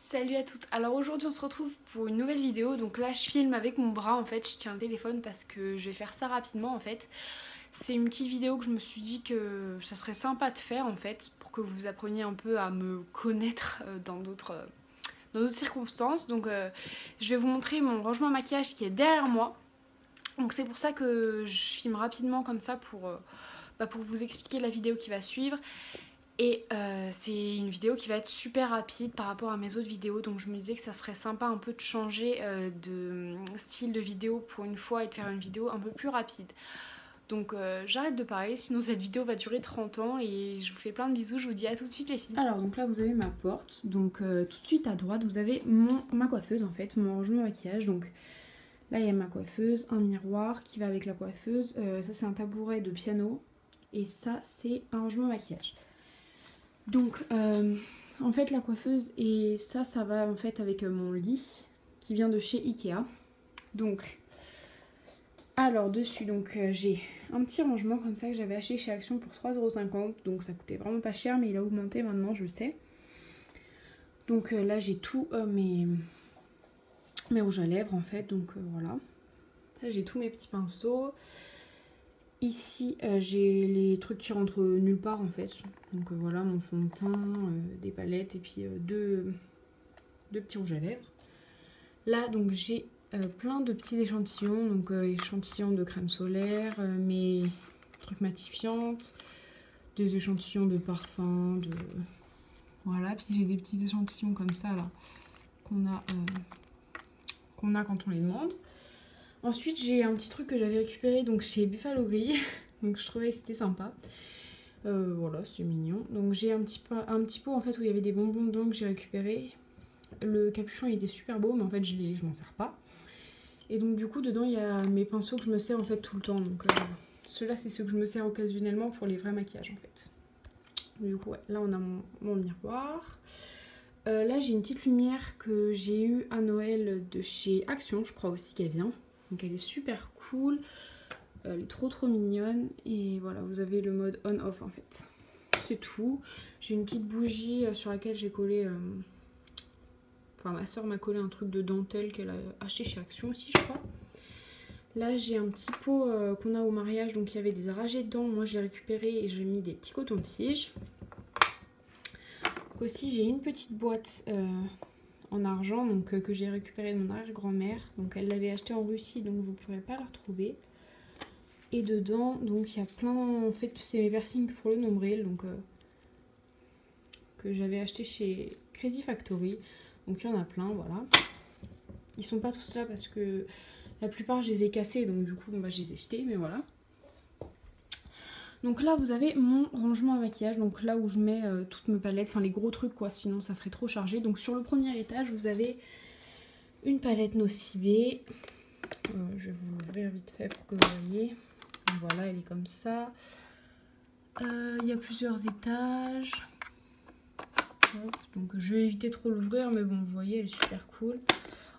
Salut à toutes. Alors aujourd'hui on se retrouve pour une nouvelle vidéo. Donc là je filme avec mon bras en fait, je tiens le téléphone parce que je vais faire ça rapidement en fait. C'est une petite vidéo que je me suis dit que ça serait sympa de faire en fait pour que vous appreniez un peu à me connaître dans d'autres circonstances. Donc je vais vous montrer mon rangement maquillage qui est derrière moi. Donc c'est pour ça que je filme rapidement comme ça pour vous expliquer la vidéo qui va suivre. Et c'est une vidéo qui va être super rapide par rapport à mes autres vidéos, donc je me disais que ça serait sympa un peu de changer de style de vidéo pour une fois et de faire une vidéo un peu plus rapide. Donc j'arrête de parler, sinon cette vidéo va durer 30 ans et je vous fais plein de bisous, je vous dis à tout de suite les filles. Alors donc là vous avez ma porte, donc tout de suite à droite vous avez ma coiffeuse en fait, mon rangement maquillage. Donc là il y a ma coiffeuse, un miroir qui va avec la coiffeuse, ça c'est un tabouret de piano et ça c'est un rangement maquillage. Donc en fait la coiffeuse et ça va en fait avec mon lit qui vient de chez Ikea. Donc alors dessus donc j'ai un petit rangement comme ça que j'avais acheté chez Action pour 3,50 €, donc ça coûtait vraiment pas cher mais il a augmenté maintenant, je le sais. Donc là j'ai tous mes rouges à lèvres en fait, donc voilà. Là j'ai tous mes petits pinceaux. Ici j'ai les trucs qui rentrent nulle part en fait, donc voilà, mon fond de teint, des palettes et puis deux petits rouges à lèvres. Là donc j'ai plein de petits échantillons, donc échantillons de crème solaire, mes trucs matifiantes, des échantillons de parfum, voilà, puis j'ai des petits échantillons comme ça là qu'on a quand on les demande. Ensuite j'ai un petit truc que j'avais récupéré donc chez Buffalo Grill, donc je trouvais que c'était sympa. Voilà, c'est mignon. Donc j'ai un petit pot en fait où il y avait des bonbons dedans que j'ai récupéré. Le capuchon il était super beau mais en fait je m'en sers pas. Et donc du coup dedans il y a mes pinceaux que je me sers en fait tout le temps. Donc ceux-là c'est ceux que je me sers occasionnellement pour les vrais maquillages en fait. Du coup ouais, là on a mon miroir. Là j'ai une petite lumière que j'ai eue à Noël de chez Action, je crois aussi qu'elle vient. Donc elle est super cool, elle est trop mignonne. Et voilà, vous avez le mode on-off en fait. C'est tout. J'ai une petite bougie sur laquelle j'ai collé... Enfin ma soeur m'a collé un truc de dentelle qu'elle a acheté chez Action aussi je crois. Là j'ai un petit pot qu'on a au mariage, donc il y avait des dragées dedans. Moi je l'ai récupéré et j'ai mis des petits cotons-tiges. Aussi j'ai une petite boîte en argent donc que j'ai récupéré de mon arrière-grand-mère. Donc elle l'avait acheté en Russie, donc vous ne pourrez pas la retrouver. Et dedans donc il y a plein, en fait c'est mes piercings pour le nombril, donc que j'avais acheté chez Crazy Factory. Donc il y en a plein, voilà. Ils sont pas tous là parce que la plupart je les ai cassés, donc du coup je les ai jetés, mais voilà. Donc là vous avez mon rangement à maquillage, donc là où je mets toutes mes palettes, enfin les gros trucs quoi, sinon ça ferait trop chargé. Donc sur le premier étage vous avez une palette Nocibé. Je vais vous l'ouvrir vite fait pour que vous voyez. Voilà, elle est comme ça. Il y a plusieurs étages. Donc je vais éviter trop l'ouvrir, mais bon vous voyez elle est super cool.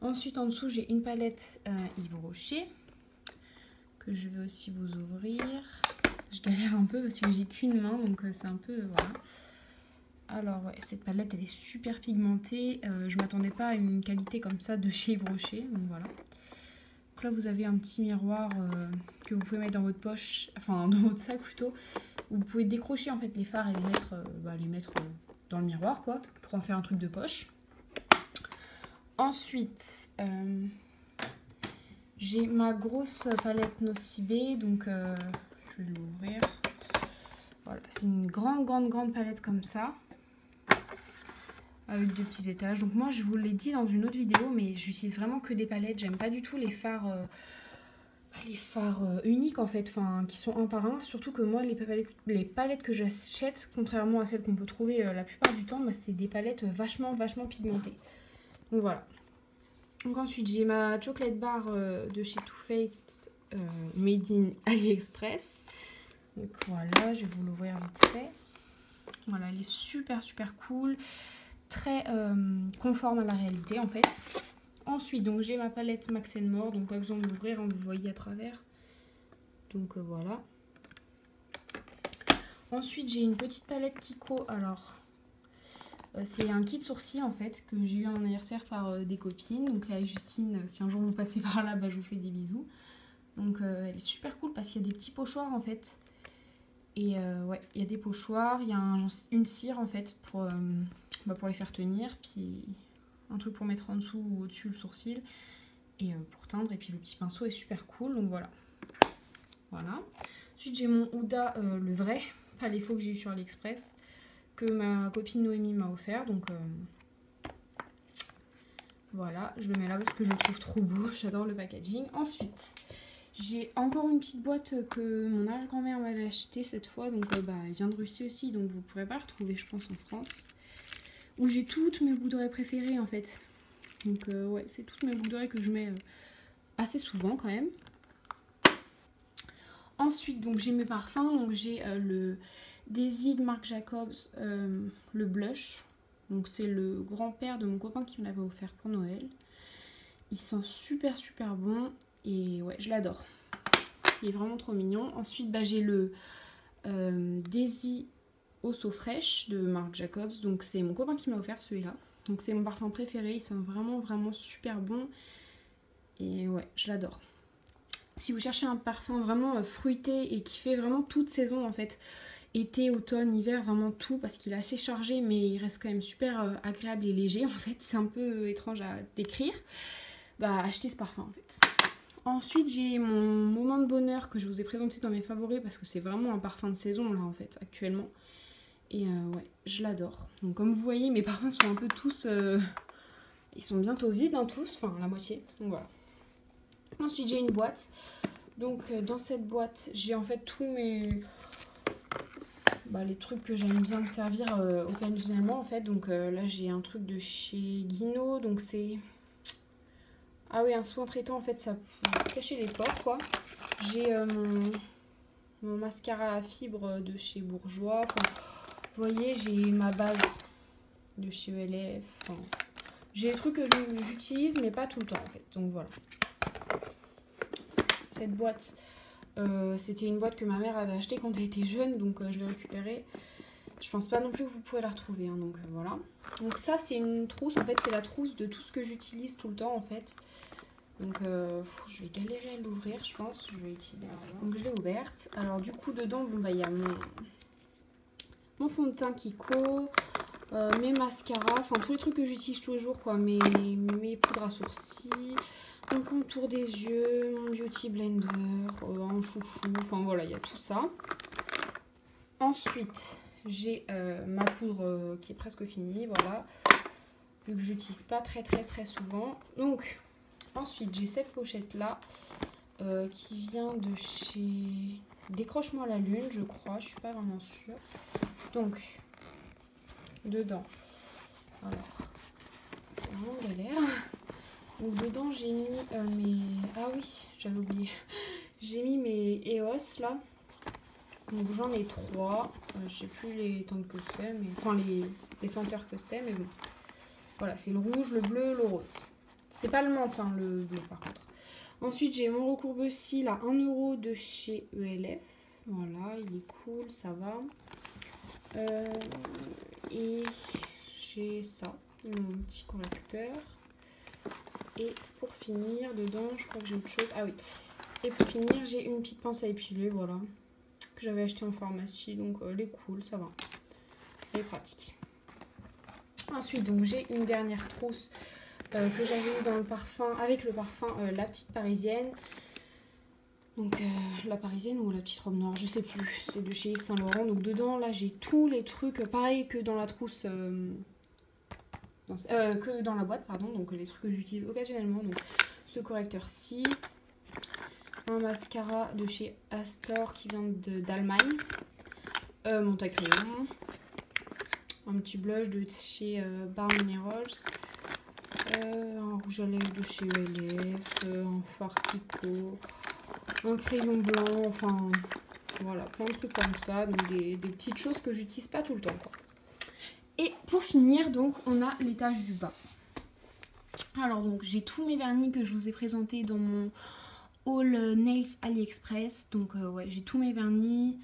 Ensuite en dessous j'ai une palette Yves Rocher que je vais aussi vous ouvrir. Je galère un peu parce que j'ai qu'une main, donc c'est un peu... voilà. Alors ouais, cette palette elle est super pigmentée. Je m'attendais pas à une qualité comme ça de chez Yves Rocher, donc voilà. Donc là vous avez un petit miroir que vous pouvez mettre dans votre poche, enfin dans votre sac plutôt. Vous pouvez décrocher en fait les fards et les mettre dans le miroir quoi, pour en faire un truc de poche. Ensuite, j'ai ma grosse palette Nocibé, donc je vais l'ouvrir. Voilà, c'est une grande palette comme ça, avec deux petits étages. Donc moi, je vous l'ai dit dans une autre vidéo, mais j'utilise vraiment que des palettes. J'aime pas du tout les fards uniques en fait, enfin qui sont un par un. Surtout que moi, les palettes que j'achète, contrairement à celles qu'on peut trouver la plupart du temps, c'est des palettes vachement pigmentées. Donc voilà. Donc ensuite j'ai ma chocolate bar de chez Too Faced made in AliExpress. Donc voilà, je vais vous l'ouvrir vite fait. Voilà, elle est super cool, très conforme à la réalité en fait. Ensuite donc j'ai ma palette Max & More, donc pas besoin de l'ouvrir, hein, vous voyez à travers. Donc voilà. Ensuite j'ai une petite palette Kiko, alors C'est un kit sourcil en fait que j'ai eu à mon anniversaire par des copines. Donc là Justine, si un jour vous passez par là, bah, je vous fais des bisous. Donc elle est super cool parce qu'il y a des petits pochoirs en fait. Et ouais, il y a des pochoirs, il y a une cire en fait pour les faire tenir. Puis un truc pour mettre en dessous ou au-dessus le sourcil. Et pour teindre. Et puis le petit pinceau est super cool. Donc voilà. Voilà. Ensuite j'ai mon Huda, le vrai, pas les faux que j'ai eu sur AliExpress, que ma copine Noémie m'a offert. Donc voilà, je le mets là parce que je le trouve trop beau. J'adore le packaging. Ensuite, j'ai encore une petite boîte que mon arrière-grand-mère m'avait achetée cette fois. Donc bah, elle vient de Russie aussi, donc vous ne pourrez pas la retrouver je pense en France. Où j'ai toutes mes boucles d'oreilles préférées en fait. Donc ouais, c'est toutes mes boucles d'oreilles que je mets assez souvent quand même. Ensuite, donc j'ai mes parfums. Donc j'ai le Daisy de Marc Jacobs, le blush. Donc c'est le grand-père de mon copain qui me l'avait offert pour Noël. Il sent super super bon et ouais, je l'adore. Il est vraiment trop mignon. Ensuite, bah, j'ai le Daisy Eau So Fraîche de Marc Jacobs. Donc c'est mon copain qui m'a offert celui-là. Donc c'est mon parfum préféré. Il sent vraiment vraiment super bon. Et ouais, je l'adore. Si vous cherchez un parfum vraiment fruité et qui fait vraiment toute saison en fait, été, automne, hiver, vraiment tout, parce qu'il est assez chargé mais il reste quand même super agréable et léger en fait. C'est un peu étrange à décrire. Bah achetez ce parfum en fait. Ensuite j'ai mon moment de bonheur que je vous ai présenté dans mes favoris parce que c'est vraiment un parfum de saison là en fait actuellement. Et ouais, je l'adore. Donc comme vous voyez mes parfums sont un peu tous... ils sont bientôt vides hein, tous, enfin la moitié. Donc voilà. Ensuite j'ai une boîte. Donc dans cette boîte j'ai en fait tous mes... les trucs que j'aime bien me servir occasionnellement en fait. Donc là j'ai un truc de chez Guino. Donc c'est... Ah oui, un soin traitant en fait ça peut cacher les pores quoi. J'ai mon mascara à fibres de chez Bourjois. Enfin, vous voyez j'ai ma base de chez ELF. Enfin, j'ai des trucs que j'utilise mais pas tout le temps en fait. Donc voilà. Cette boîte, c'était une boîte que ma mère avait achetée quand elle était jeune, donc je l'ai récupérée. Je pense pas non plus que vous pouvez la retrouver, hein, donc voilà. Donc ça c'est une trousse, en fait c'est la trousse de tout ce que j'utilise tout le temps en fait. Donc je vais galérer à l'ouvrir je pense, je vais utiliser. Donc je l'ai ouverte. Alors du coup dedans, bon bah il y a mon fond de teint Kiko, mes mascaras, enfin tous les trucs que j'utilise tous les jours quoi, mes poudres à sourcils. Mon contour des yeux, mon beauty blender, un chouchou, enfin voilà, il y a tout ça. Ensuite, j'ai ma poudre qui est presque finie, voilà. Vu que je n'utilise pas très souvent. Donc, ensuite, j'ai cette pochette là qui vient de chez Décroche-moi la lune, je crois, je suis pas vraiment sûre. Donc, dedans, alors, c'est vraiment galère. Donc dedans j'ai mis mes... Ah oui, j'avais oublié. J'ai mis mes EOS là. Donc j'en ai 3. Je sais plus les teintes que c'est, mais... Enfin les senteurs que c'est, mais bon. Voilà, c'est le rouge, le bleu, le rose. C'est pas le menthe, hein, le bleu par contre. Ensuite j'ai mon recourbe-cils à 1 € de chez ELF. Voilà, il est cool, ça va. Et j'ai ça, mon petit correcteur. Et pour finir, dedans, je crois que j'ai autre chose. Ah oui. Et pour finir, j'ai une petite pince à épiler, voilà. Que j'avais acheté en pharmacie. Donc, elle est cool, ça va. Elle est pratique. Ensuite, donc, j'ai une dernière trousse que j'avais eu dans le parfum, avec le parfum La Petite Parisienne. Donc, la Parisienne ou la Petite Robe Noire, je sais plus. C'est de chez Yves Saint Laurent. Donc, dedans, là, j'ai tous les trucs, pareil que dans la trousse... que dans la boîte, pardon, donc les trucs que j'utilise occasionnellement, donc ce correcteur-ci, un mascara de chez Astor qui vient d'Allemagne, mon taille crayon, un petit blush de chez Bar Minerals, un rouge à lèvres de chez ELF, un fard Kiko, un crayon blanc, enfin voilà, plein de trucs comme ça, donc des petites choses que j'utilise pas tout le temps quoi. Et pour finir, donc, on a l'étage du bas. Alors, donc, j'ai tous mes vernis que je vous ai présentés dans mon haul Nails AliExpress. Donc, ouais, j'ai tous mes vernis.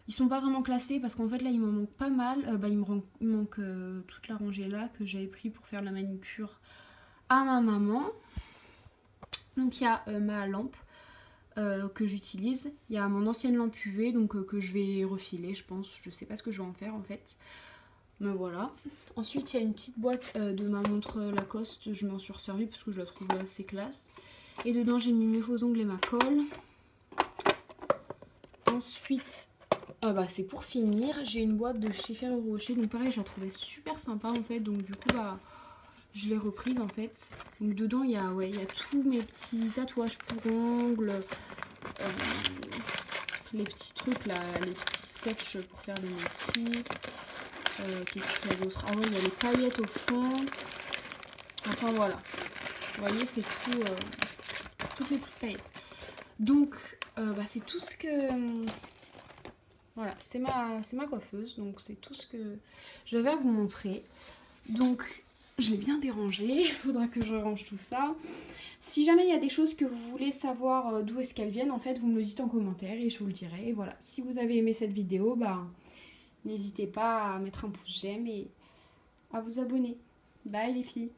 Ils sont pas vraiment classés parce qu'en fait là il m'en manque pas mal. Il me manque toute la rangée là que j'avais pris pour faire la manucure à ma maman. Donc il y a ma lampe que j'utilise. Il y a mon ancienne lampe UV donc que je vais refiler je pense. Je sais pas ce que je vais en faire en fait. Mais voilà. Ensuite il y a une petite boîte de ma montre Lacoste. Je m'en suis resservie parce que je la trouve assez classe. Et dedans j'ai mis mes faux ongles et ma colle. Ensuite, c'est pour finir, j'ai une boîte de chez Ferrero Rocher. Donc pareil, je la trouvais super sympa en fait. Donc du coup, je l'ai reprise en fait. Donc dedans, il y a tous mes petits tatouages pour ongles. Les petits trucs là, les petits scotch pour faire des motifs. Qu'est-ce qu'il y a d'autre? Ah ouais, il y a les paillettes au fond. Enfin voilà. Vous voyez, c'est tout, toutes les petites paillettes. Donc, c'est tout ce que... Voilà, c'est ma coiffeuse, donc c'est tout ce que j'avais à vous montrer. Donc, je l'ai bien dérangé, il faudra que je range tout ça. Si jamais il y a des choses que vous voulez savoir d'où est-ce qu'elles viennent, en fait, vous me le dites en commentaire et je vous le dirai. Et voilà, si vous avez aimé cette vidéo, n'hésitez pas à mettre un pouce j'aime et à vous abonner. Bye les filles!